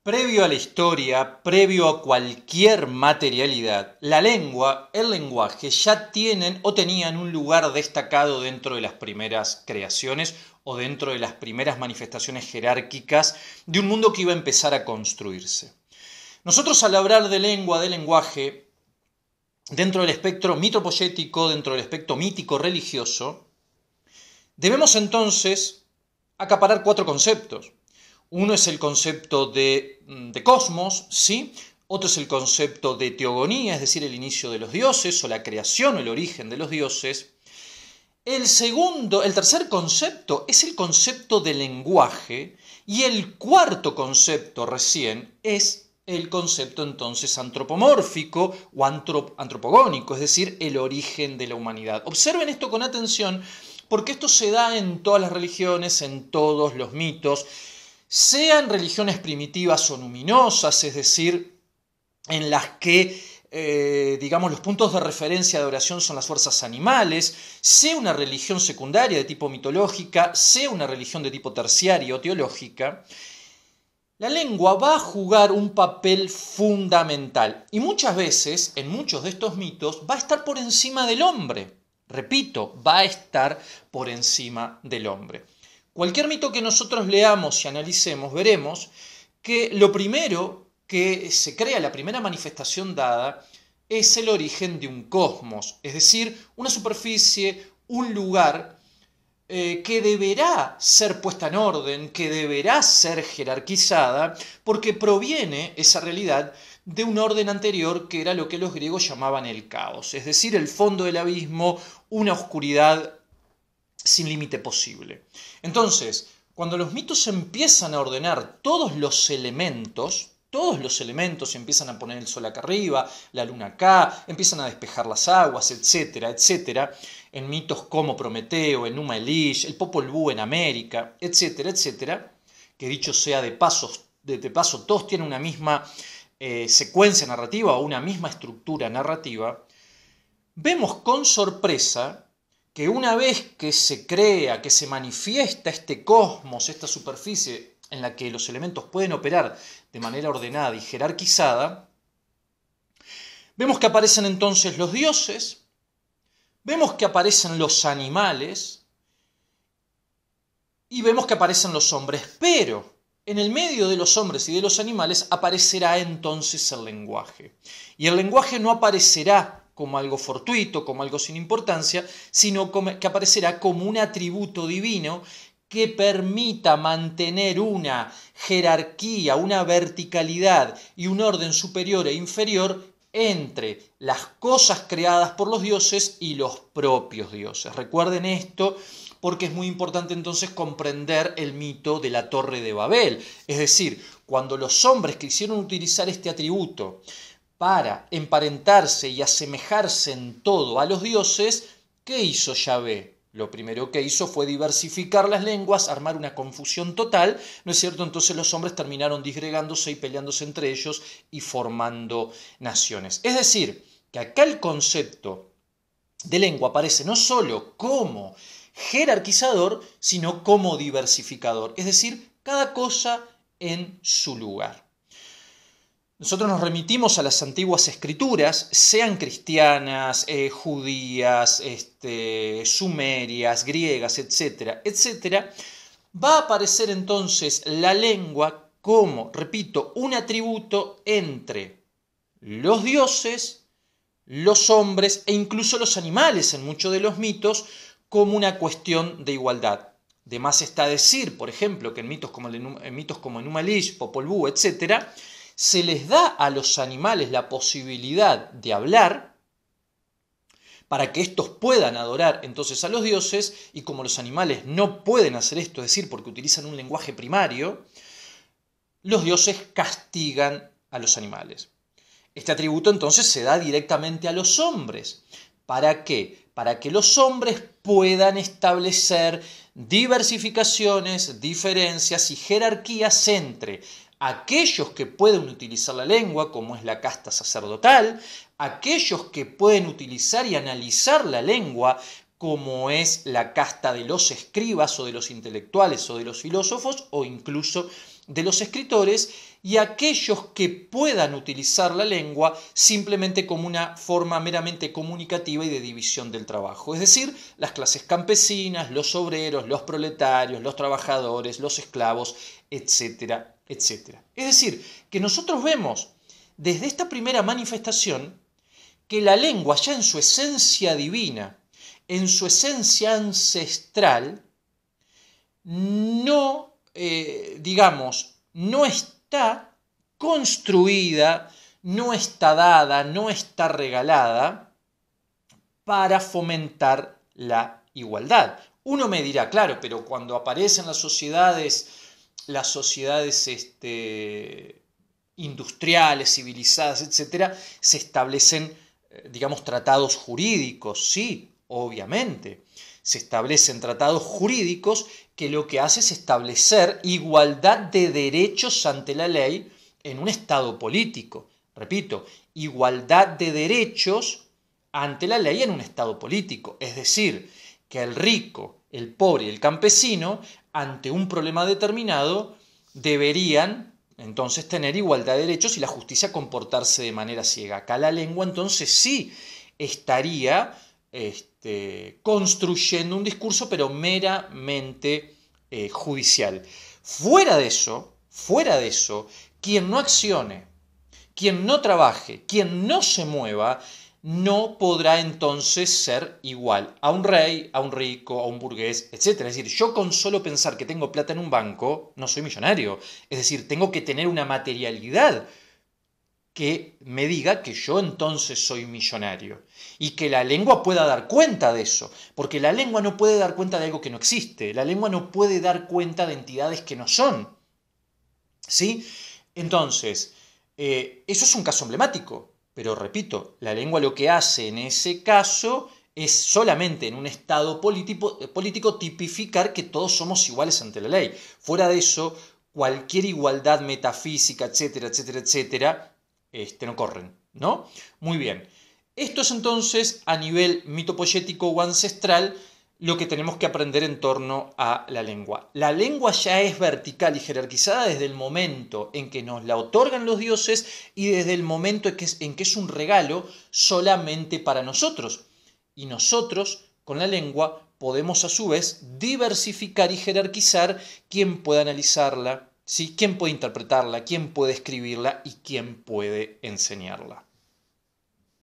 Previo a la historia, previo a cualquier materialidad, la lengua, el lenguaje ya tienen o tenían un lugar destacado dentro de las primeras creaciones o dentro de las primeras manifestaciones jerárquicas de un mundo que iba a empezar a construirse. Nosotros al hablar de lengua, de lenguaje, dentro del espectro mitopoyético, dentro del espectro mítico-religioso, debemos entonces acaparar 4 conceptos. Uno es el concepto de cosmos, ¿sí? Otro es el concepto de teogonía, es decir, el inicio de los dioses o la creación o el origen de los dioses. El tercer concepto es el concepto de lenguaje y el cuarto concepto recién es el concepto entonces antropomórfico o antropogónico, es decir, el origen de la humanidad. Observen esto con atención porque esto se da en todas las religiones, en todos los mitos, sean religiones primitivas o numinosas, es decir, en las que, los puntos de referencia de oración son las fuerzas animales, sea una religión secundaria de tipo mitológica, sea una religión de tipo terciaria o teológica, la lengua va a jugar un papel fundamental y muchas veces, en muchos de estos mitos, va a estar por encima del hombre. Repito, va a estar por encima del hombre. Cualquier mito que nosotros leamos y analicemos, veremos que lo primero que se crea, la primera manifestación dada, es el origen de un cosmos, es decir, una superficie, un lugar que deberá ser puesta en orden, que deberá ser jerarquizada, porque proviene esa realidad de un orden anterior que era lo que los griegos llamaban el caos, es decir, el fondo del abismo, una oscuridad sin límite posible. Entonces, cuando los mitos empiezan a ordenar todos los elementos empiezan a poner el sol acá arriba, la luna acá, empiezan a despejar las aguas, etcétera, etcétera, en mitos como Prometeo, Enuma Elish, el Popol Vuh en América, etcétera, etcétera, que dicho sea de paso, todos tienen una misma secuencia narrativa o una misma estructura narrativa, vemos con sorpresa que una vez que se crea, que se manifiesta este cosmos, esta superficie en la que los elementos pueden operar de manera ordenada y jerarquizada, vemos que aparecen entonces los dioses, vemos que aparecen los animales y vemos que aparecen los hombres, pero en el medio de los hombres y de los animales aparecerá entonces el lenguaje. Y el lenguaje no aparecerá como algo fortuito, como algo sin importancia, sino que aparecerá como un atributo divino que permita mantener una jerarquía, una verticalidad y un orden superior e inferior entre las cosas creadas por los dioses y los propios dioses. Recuerden esto porque es muy importante entonces comprender el mito de la Torre de Babel. Es decir, cuando los hombres quisieron utilizar este atributo para emparentarse y asemejarse en todo a los dioses, ¿qué hizo Yahvé? Lo primero que hizo fue diversificar las lenguas, armar una confusión total, ¿no es cierto? Entonces los hombres terminaron disgregándose y peleándose entre ellos y formando naciones. Es decir, que acá el concepto de lengua aparece no solo como jerarquizador, sino como diversificador, es decir, cada cosa en su lugar. Nosotros nos remitimos a las antiguas escrituras, sean cristianas, judías, sumerias, griegas, etcétera, etcétera. Va a aparecer entonces la lengua como, repito, un atributo entre los dioses, los hombres e incluso los animales en muchos de los mitos como una cuestión de igualdad. De más está decir, por ejemplo, que en mitos como Enuma Elish, Popol Vuh, etcétera, se les da a los animales la posibilidad de hablar para que estos puedan adorar entonces a los dioses, y como los animales no pueden hacer esto, es decir, porque utilizan un lenguaje primario, los dioses castigan a los animales. Este atributo entonces se da directamente a los hombres. ¿Para qué? Para que los hombres puedan establecer diversificaciones, diferencias y jerarquías entre aquellos que pueden utilizar la lengua, como es la casta sacerdotal, aquellos que pueden utilizar y analizar la lengua, como es la casta de los escribas o de los intelectuales o de los filósofos o incluso de los escritores, y aquellos que puedan utilizar la lengua simplemente como una forma meramente comunicativa y de división del trabajo, es decir, las clases campesinas, los obreros, los proletarios, los trabajadores, los esclavos, etcétera, etcétera. Es decir, que nosotros vemos desde esta primera manifestación que la lengua ya en su esencia divina, en su esencia ancestral, no, no está construida, no está dada, no está regalada para fomentar la igualdad. Uno me dirá, claro, pero cuando aparecen las sociedades industriales, civilizadas, etcétera, se establecen, tratados jurídicos, sí, obviamente. Se establecen tratados jurídicos que lo que hace es establecer igualdad de derechos ante la ley en un Estado político. Repito, igualdad de derechos ante la ley en un Estado político. Es decir, que el rico, el pobre y el campesino, ante un problema determinado, deberían entonces tener igualdad de derechos y la justicia comportarse de manera ciega. Acá la lengua entonces sí estaría construyendo un discurso, pero meramente judicial. Fuera de eso, quien no accione, quien no trabaje, quien no se mueva, no podrá entonces ser igual a un rey, a un rico, a un burgués, etc. Es decir, yo con solo pensar que tengo plata en un banco, no soy millonario. Es decir, tengo que tener una materialidad que me diga que yo entonces soy millonario y que la lengua pueda dar cuenta de eso, porque la lengua no puede dar cuenta de algo que no existe, la lengua no puede dar cuenta de entidades que no son, ¿sí? Entonces, eso es un caso emblemático, pero repito, la lengua lo que hace en ese caso es solamente en un estado político tipificar que todos somos iguales ante la ley. Fuera de eso, cualquier igualdad metafísica, etcétera, etcétera, etcétera, no corren, ¿no? Muy bien. Esto es entonces a nivel mitopoyético o ancestral lo que tenemos que aprender en torno a la lengua. La lengua ya es vertical y jerarquizada desde el momento en que nos la otorgan los dioses y desde el momento en que es un regalo solamente para nosotros. Y nosotros, con la lengua, podemos a su vez diversificar y jerarquizar quién puede analizarla, ¿sí? ¿Quién puede interpretarla? ¿Quién puede escribirla? ¿Y quién puede enseñarla?